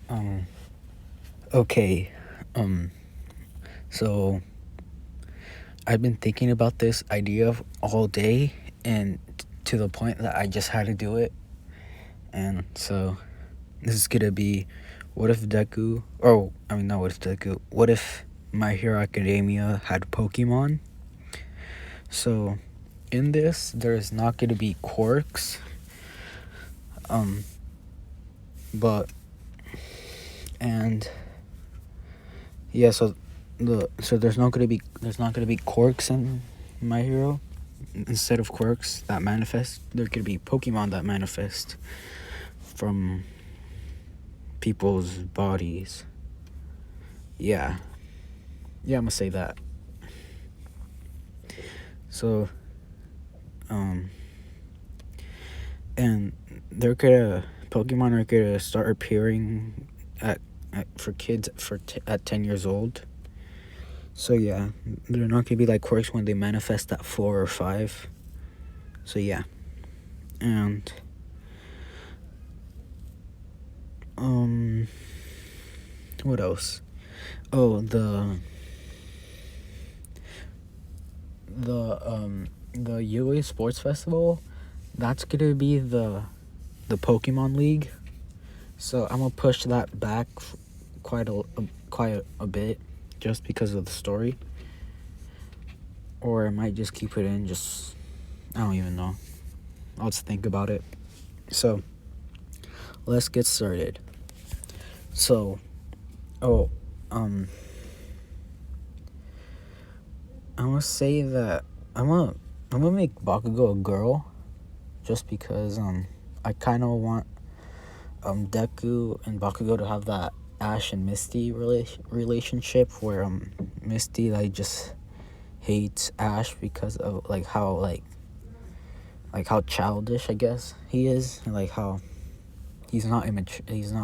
Um, okay. Um, so I've been thinking about this idea all day, and to the point that I just had to do it. And so this is gonna be, what if Deku? Oh, I mean, not what if Deku. What if My Hero Academia had Pokemon? So in this, there's not gonna be quirks. But and yeah, so there's not gonna be quirks in My Hero. Instead of quirks that manifest, there could be Pokemon that manifest from people's bodies. Yeah, I'm gonna say that. So, and they're gonna Pokemon are gonna start appearing for kids at 10 years old. So yeah, they're not gonna be like quirks when they manifest at 4 or 5. So yeah, and what else? Oh, the UA Sports Festival, that's gonna be the Pokemon League. So I'm gonna push that back quite a bit, just because of the story. Or I might just keep it in. Just, I don't even know. I'll just think about it. So let's get started. So, I'm gonna say that I'm gonna make Bakugo a girl, just because I kind of want Deku and Bakugo to have that Ash and Misty relationship, where Misty like just hates Ash because of like how childish, I guess, he is, and like how he's not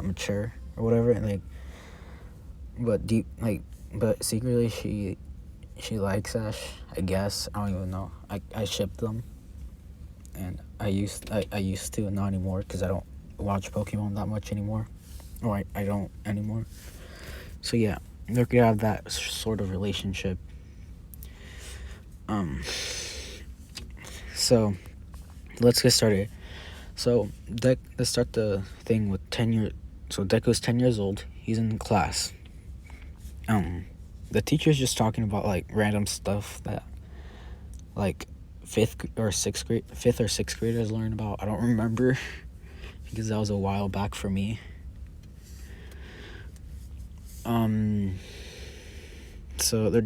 mature or whatever, and like but secretly she likes Ash, I guess. I don't even know. I ship them, and I used to, not anymore, because I don't watch Pokemon that much anymore, or I don't anymore. So yeah, they're gonna have that sort of relationship. So let's get started. So let's start the thing with 10 years. So Deku's 10 years old. He's in class. The teacher's just talking about like random stuff that like fifth or sixth graders learn about. I don't remember, because that was a while back for me. So the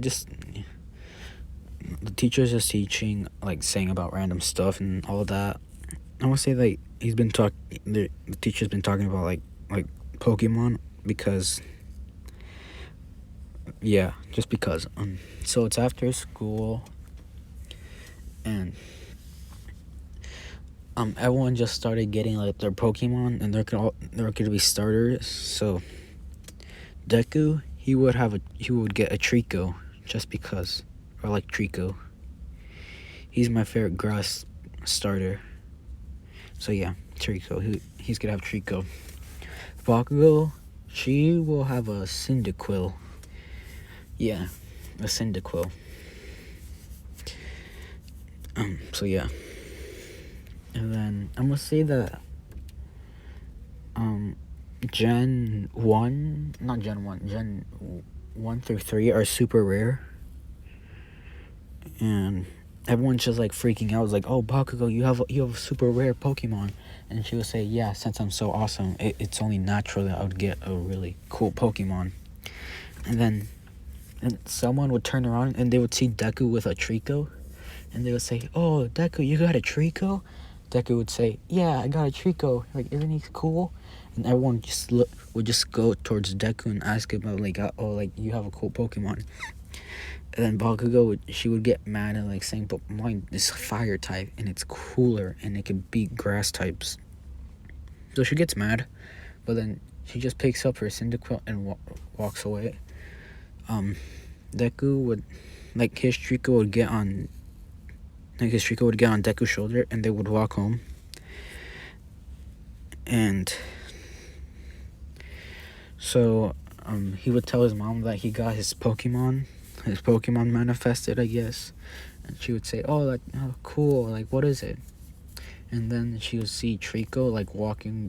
teacher's just teaching, like saying about random stuff and all of that. I want to say like the teacher's been talking about like Pokemon, because yeah, just because. So it's after school, and everyone just started getting like their Pokemon, and they're gonna be starters. So Deku, he would get a Trico, just because, or like Trico. He's my favorite grass starter. So yeah, Trico. He's gonna have Trico. Bakugo, she will have a Cyndaquil. Yeah, a Cyndaquil. So yeah. And then I'm gonna say that Gen 1, not Gen 1, Gen 1 through 3 are super rare. And everyone's just like freaking out. It's like, oh, Bakugo, you have a super rare Pokemon. And she would say, yeah, since I'm so awesome, it's only natural that I would get a really cool Pokemon. And then someone would turn around and they would see Deku with a Trico, and they would say, oh, Deku, you got a Trico? Deku would say, yeah, I got a Trico. Like, isn't he cool? And everyone would just go towards Deku and ask him about like, oh, like, you have a cool Pokemon. And then Bakugo, she would get mad and like saying, but mine is fire type and it's cooler and it can beat grass types. So she gets mad, but then she just picks up her Cyndaquil and walks away. Deku would, like, his Trico would get on Deku's shoulder, and they would walk home. And So he would tell his mom that he got his Pokemon manifested, I guess. And she would say, "Oh, like, oh, cool. Like, what is it?" And then she would see Trico walking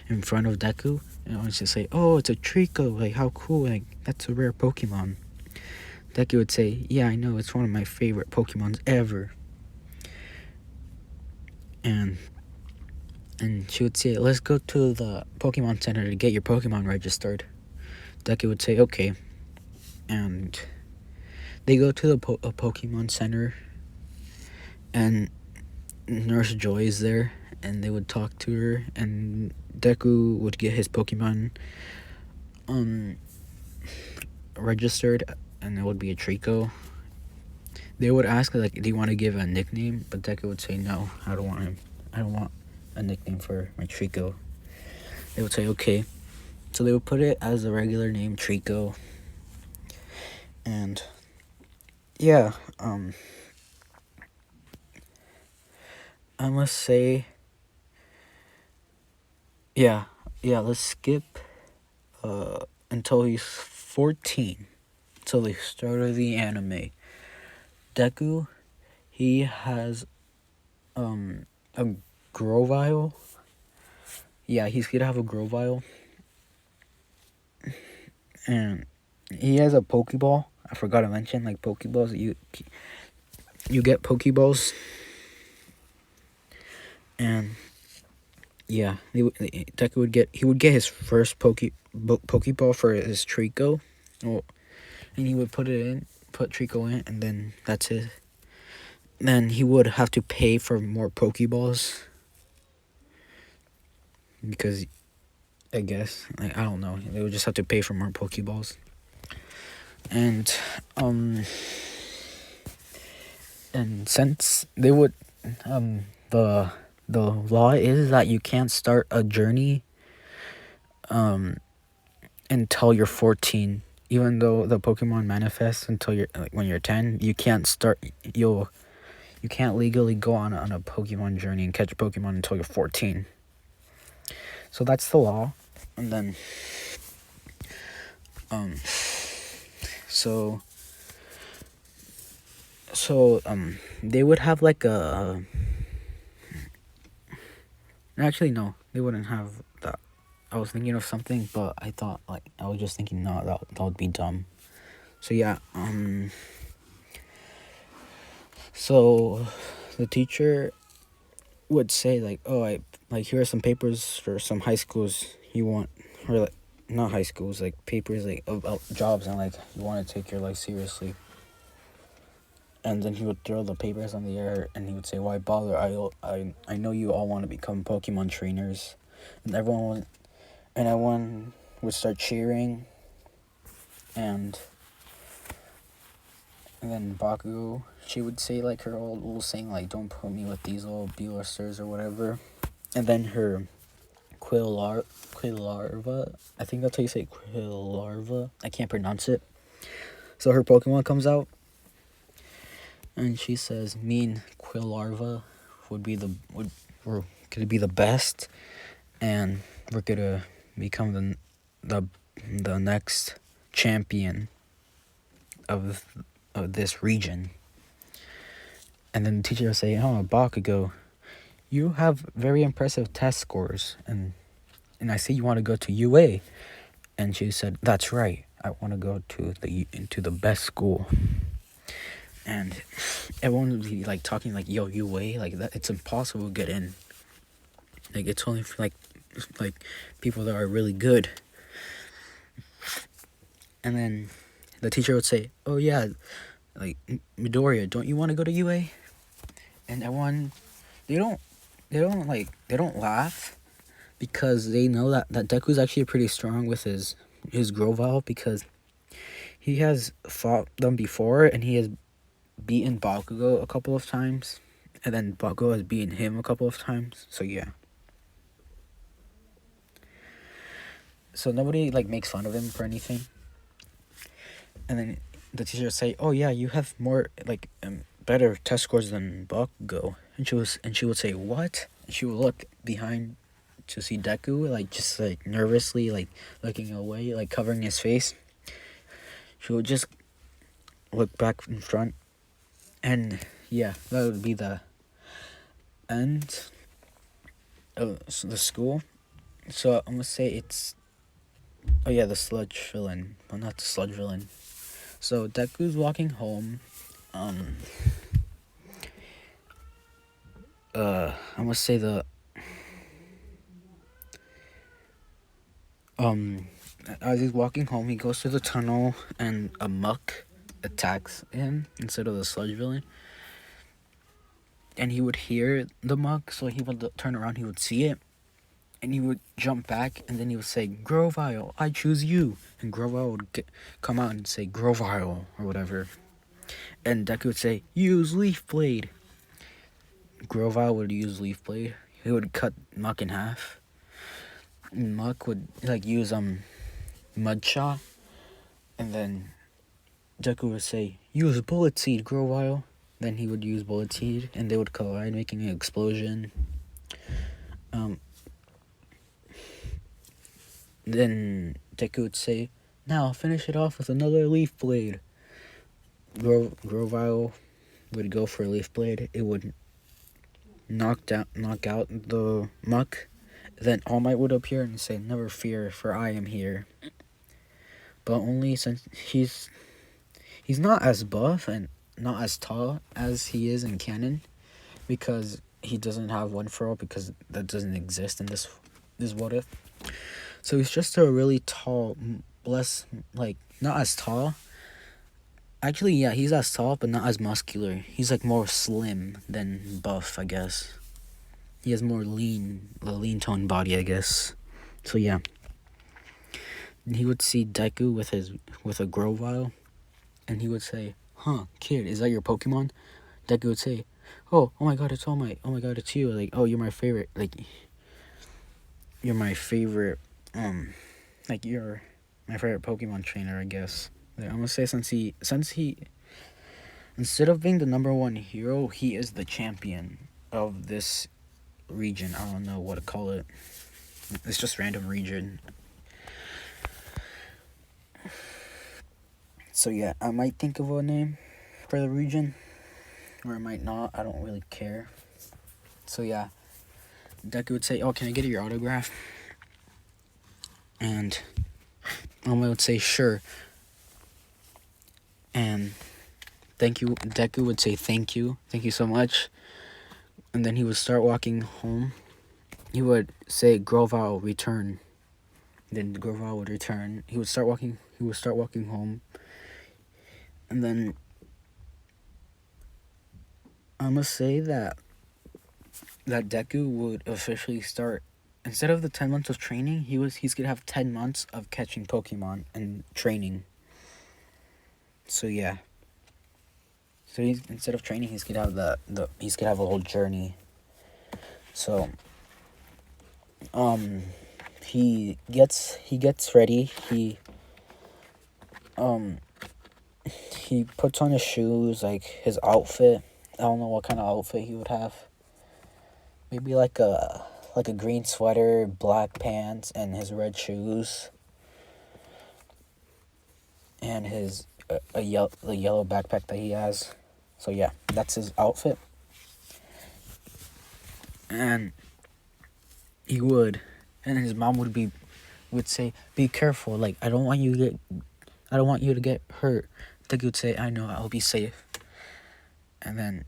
in front of Deku, and I would just say, "Oh, it's a Trico. Like, how cool. Like, that's a rare Pokemon." Deku would say, "Yeah, I know. It's one of my favorite Pokemons ever." And she would say, "Let's go to the Pokemon Center to get your Pokemon registered." Deku would say, "Okay." And they go to the Pokemon Center, and Nurse Joy is there, and they would talk to her, and Deku would get his Pokemon registered, and it would be a Trico. They would ask, like, "Do you want to give a nickname?" But Deku would say, "No, I don't want him. I don't want a nickname for my Trico." They would say, "Okay." So they would put it as a regular name, Trico. And yeah, I must say, yeah, let's skip until he's 14, till the start of the anime. Deku, he has a Grovyle. Yeah, he's gonna have a Grovyle. And he has a Pokeball. I forgot to mention, like, Pokeballs. You get Pokeballs. And yeah, Deku would get his first Pokeball for his Trico. Well, and he would put Trico in, and then that's it. Then he would have to pay for more Pokeballs, because I guess, like, I don't know, they would just have to pay for more Pokeballs. And since they would the law is that you can't start a journey until you're 14. Even though the Pokemon manifests until you're, like, when you're 10, you can't start. You can't legally go on a Pokemon journey and catch Pokemon until you're 14. So that's the law. And then so they would have like a actually, no, they wouldn't have that. I was thinking of something, but I was just thinking, no, that would be dumb. So yeah, so the teacher would say, like, "Oh, here are some papers for some high schools you want," or, like, not high schools, like, papers, like, about jobs, and, like, you want to take your life seriously. And then he would throw the papers on the air, and he would say, "Why bother? I know you all want to become Pokemon trainers," and everyone would start cheering, and then Bakugo, she would say, like, her old little saying, like, "Don't put me with these little Beelisters," or whatever. And then her Quillarva, I think that's how you say Quillarva. I can't pronounce it. So her Pokemon comes out, and she says, "Me and Quillarva could be the best, and we're gonna become the next champion of this region." And then the teacher will say, "Oh, Bakugo, you have very impressive test scores, and I see you want to go to UA." And she said, "That's right. I want to go into the best school." And everyone would be, like, talking, like, "Yo, UA, like, that, it's impossible to get in. Like, it's only for, like people that are really good." And then the teacher would say, "Oh yeah, like, Midoriya, don't you want to go to UA?" And everyone, they don't laugh, because they know that Deku's actually pretty strong with his Grovyle, because he has fought them before, and he has beaten Bakugo a couple of times, and then Bakugo has beaten him a couple of times. So yeah. So nobody, like, makes fun of him for anything. And then the teacher would say, "Oh yeah, you have more, like, better test scores than Bakugo." And she would say, "What?" And she would look behind to see Deku, like just like nervously like looking away, like covering his face, she would just look back in front, and yeah, that would be the end of the school. So I'm gonna say it's, oh yeah, the sludge villain, well not the sludge villain. So Deku's walking home. I'm gonna say the as he's walking home, he goes through the tunnel and a muck attacks him instead of the sludge villain. And he would hear the muck, so he would turn around, he would see it, and he would jump back, and then he would say, Grovile, I choose you. And Grovile would come out and say, Grovile, or whatever. And Deku would say, use Leaf Blade. Grovile would use Leaf Blade. He would cut Muck in half. And Muck would like use Mud Shot. And then Deku would say, use Bullet Seed, Grovile. Then he would use Bullet Seed, and they would collide, making an explosion. Then Deku would say, now finish it off with another Leaf Blade. Grovile would go for a Leaf Blade. It would knock out the Muck. Then All Might would appear and say, never fear, for I am here. But only since he's not as buff and not as tall as he is in canon, because he doesn't have One For All, because that doesn't exist in this what if. So he's just a really tall, less, like, not as tall. Actually, yeah, he's as tall, but not as muscular. He's like more slim than buff, I guess. He has more lean toned body, I guess. So yeah. And he would see Deku with a Grovile, and he would say, huh, kid, is that your Pokemon? Deku would say, oh my god, it's All Might. Oh my god, it's you. Like, oh, you're my favorite. Like, you're my favorite, like, you're my favorite Pokemon trainer, I guess. Like, I'm gonna say since he, instead of being the number one hero, he is the champion of this region. I don't know what to call it. It's just random region. So yeah, I might think of a name for the region, or I might not. I don't really care. So yeah, Deku would say, oh, can I get your autograph? And Oma would say, sure. And thank you. Deku would say, thank you so much. And then he would start walking home. He would say, Grovile, return. Then Grovile would return. He would start walking home. And then I must say that Deku would officially start, instead of the 10 months of training, he's gonna have 10 months of catching Pokemon and training. So yeah. So instead of training, he's gonna have he's gonna have a whole journey. So he gets ready. He puts on his shoes, like his outfit. I don't know what kind of outfit he would have. Maybe like a green sweater, black pants, and his red shoes. And his the yellow backpack that he has. So yeah, that's his outfit. And his mom would say, be careful, like I don't want you to get hurt. Deku would say, I know, I'll be safe. And then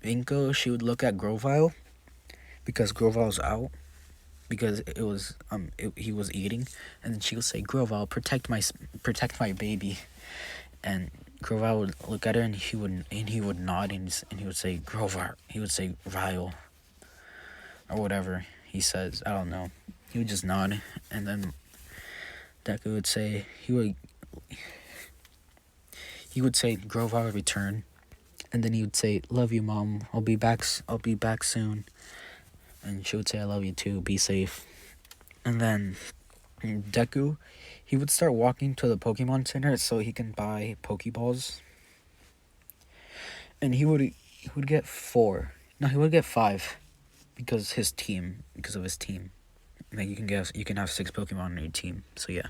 Inko, she would look at Grovile, because Grovile's out, because he was eating, and then she would say, Grovile, protect my baby. And Grovile would look at her, and he would nod, and he would say, Grovile. He would say, Vile, or whatever he says. I don't know. He would just nod, and then Deku would say, he would say, Grovile, return. And then he would say, love you, Mom. I'll be back soon. And she would say, I love you too. Be safe. And then Deku, he would start walking to the Pokemon Center so he can buy Pokeballs. And he would get 4. No, he would get 5 because of his team. Like you can have 6 Pokemon on your team. So yeah.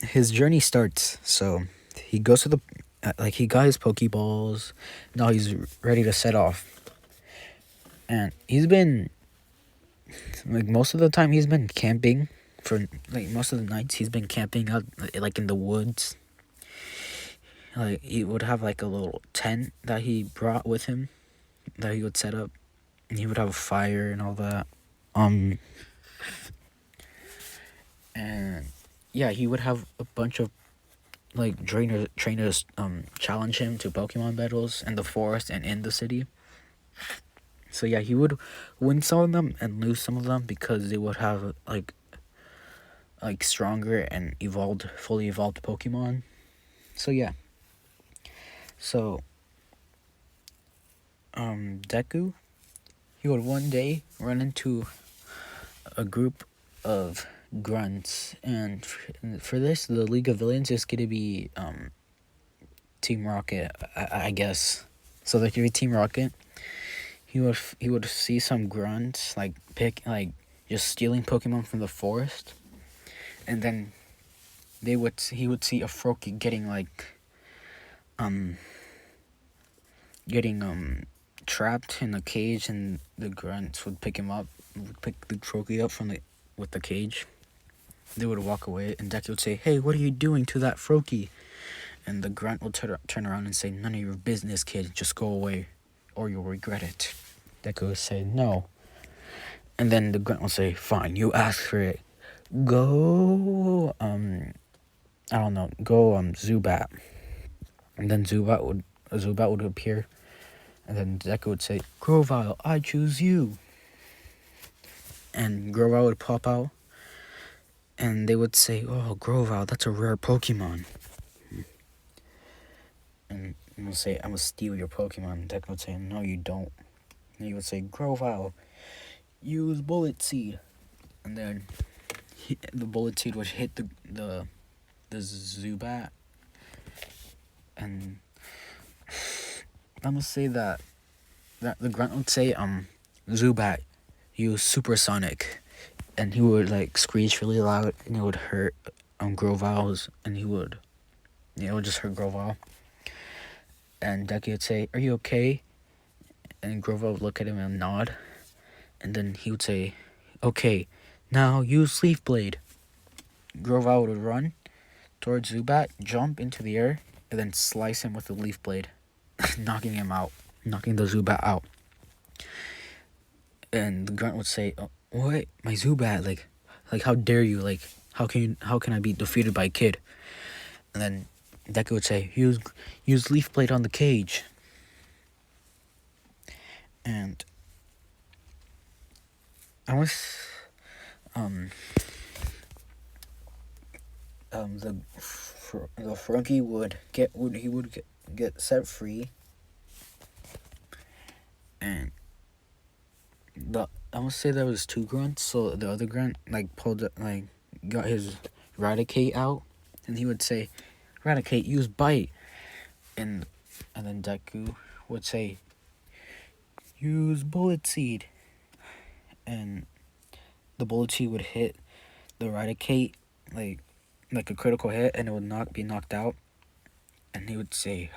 His journey starts. So he goes to the he got his Pokeballs. Now he's ready to set off. And he's been like most of the time he's been camping for like most of the nights he's been camping out like in the woods. Like he would have like a little tent that he brought with him that he would set up, and he would have a fire and all that. And yeah, he would have a bunch of like trainers challenge him to Pokemon battles in the forest and in the city. So yeah, he would win some of them and lose some of them because they would have like stronger and fully evolved Pokemon. So yeah. So Deku, he would one day run into a group of grunts, and for this, the League of Villains is gonna be Team Rocket, I guess. So there could be Team Rocket. He would see some grunts just stealing Pokemon from the forest, and then he would see a Froakie getting trapped in a cage, and the grunts would pick the Froakie up with the cage. They would walk away, and Deku would say, "Hey, what are you doing to that Froakie?" And the grunt would turn around and say, "None of your business, kid. Just go away, or you'll regret it." Deku would say, "No." And then the grunt would say, "Fine, you asked for it. Go, I don't know, go, Zubat." And then Zubat would appear, and then Deku would say, "Grovyle, I choose you." And Grovyle would pop out, and they would say, "Oh, Grovyle, that's a rare Pokemon." And he would say, "I'm gonna steal your Pokemon." And Deku would say, "No, you don't." And he would say, "Grovyle, use Bullet Seed." And then the Bullet Seed would hit the Zubat. And I'm gonna say that the grunt would say, "Zubat, use Supersonic." And he would like screech really loud, and it would hurt Grovyle's, and it would just hurt Grovyle. And Deku would say, "Are you okay?" And Grovyle would look at him and nod. And then he would say, "Okay, now use Leaf Blade." Grovyle would run towards Zubat, jump into the air, and then slice him with the Leaf Blade, knocking the Zubat out. And the grunt would say, "Oh, what? My Zubat, like how dare you? Like how can I be defeated by a kid?" And then Deku would say, use Leaf Blade on the cage." And I was the Froakie would get set free, and I'm gonna say there was 2 grunts. So the other grunt got his Raticate out, and he would say, "Raticate, use Bite." And then Deku would say, "Use Bullet Seed." And the Bullet Seed would hit the Raticate like a critical hit, and it would be knocked out. And he would say,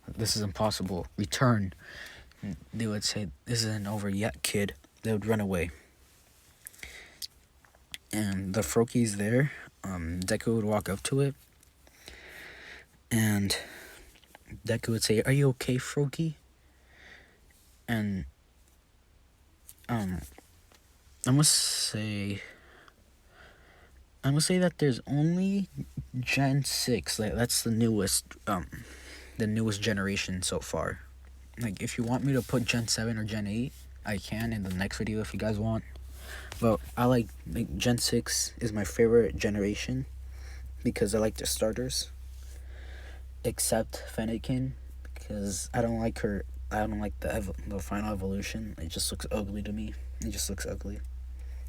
"This is impossible. Return." And they would say, "This isn't over yet, kid." They would run away. And the Froakie's there. Deku would walk up to it, and Deku would say, "Are you okay, Froakie?" And I must say that there's only Gen 6. Like that's the newest generation so far. Like if you want me to put Gen 7 or Gen 8, I can in the next video if you guys want. But I like Gen 6 is my favorite generation because I like the starters. Except Fennekin, because I don't like her. I don't like the final evolution. It just looks ugly to me. It just looks ugly.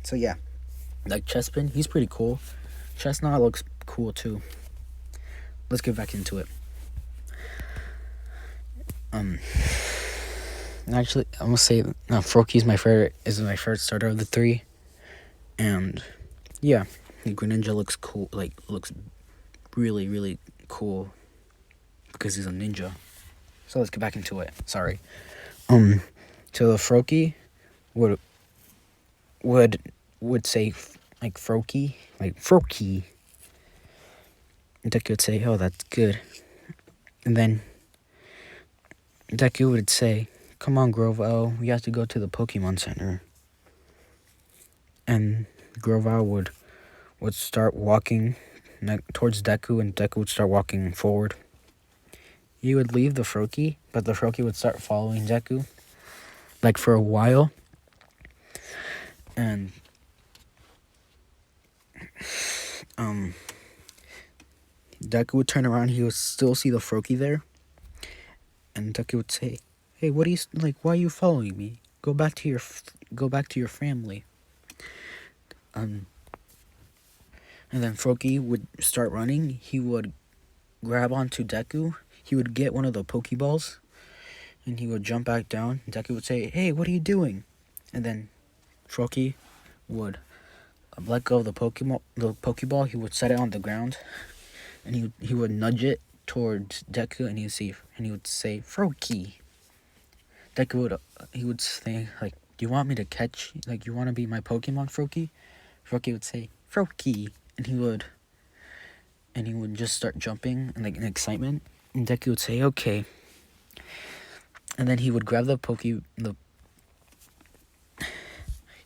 So yeah, like Chespin, he's pretty cool. Chestnut looks cool too. Let's get back into it. Actually, I'm gonna say Froakie is my favorite starter of the three, and yeah, the Greninja looks cool. Like looks really really cool because he's a ninja. So let's get back into it. Sorry. So the Froakie would say like Froakie, like Froakie. Deku would say, "Oh, that's good," and then Deku would say, "Come on, Grovyle, we have to go to the Pokemon Center." And Grovyle would start walking towards Deku, and Deku would start walking forward. He would leave the Froakie, but the Froakie would start following Deku, like for a while. And Deku would turn around. He would still see the Froakie there, and Deku would say, "Hey, what are you like? Why are you following me? Go back to your family." And then Froakie would start running. He would grab onto Deku. He would get one of the Pokeballs, and he would jump back down. Deku would say, "Hey, what are you doing?" And then Froakie would let go of the Pokeball. He would set it on the ground, and he would nudge it towards Deku, and he would say, "Froakie." Deku would say, like, "Do you want me to catch? Like, you want to be my Pokemon, Froakie?" Froakie would say, "Froakie," and he would just start jumping and like in excitement. And Deku would say, "Okay." And then he would grab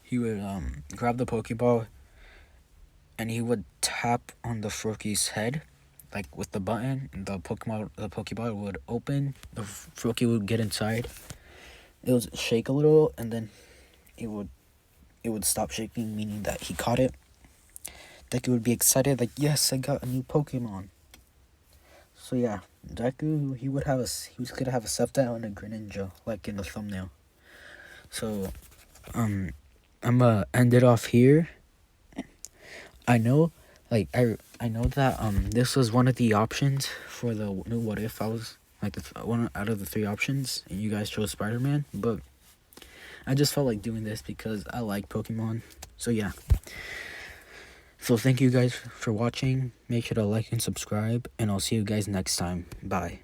he would grab the Pokeball, and he would tap on the Froakie's head, like with the button. And the Pokeball would open. The Froakie would get inside. It would shake a little, and then it would stop shaking, meaning that he caught it. Deku would be excited, like, "Yes, I got a new Pokemon." So yeah, Deku he was gonna have a Sceptile and a Greninja, like in the thumbnail. So I'm gonna end it off here. I know, like I know that this was one of the options for the new What If. I was like one out of the three options, and you guys chose Spider-Man, but I just felt like doing this because I like Pokemon. So yeah. So thank you guys for watching. Make sure to like and subscribe, and I'll see you guys next time. Bye.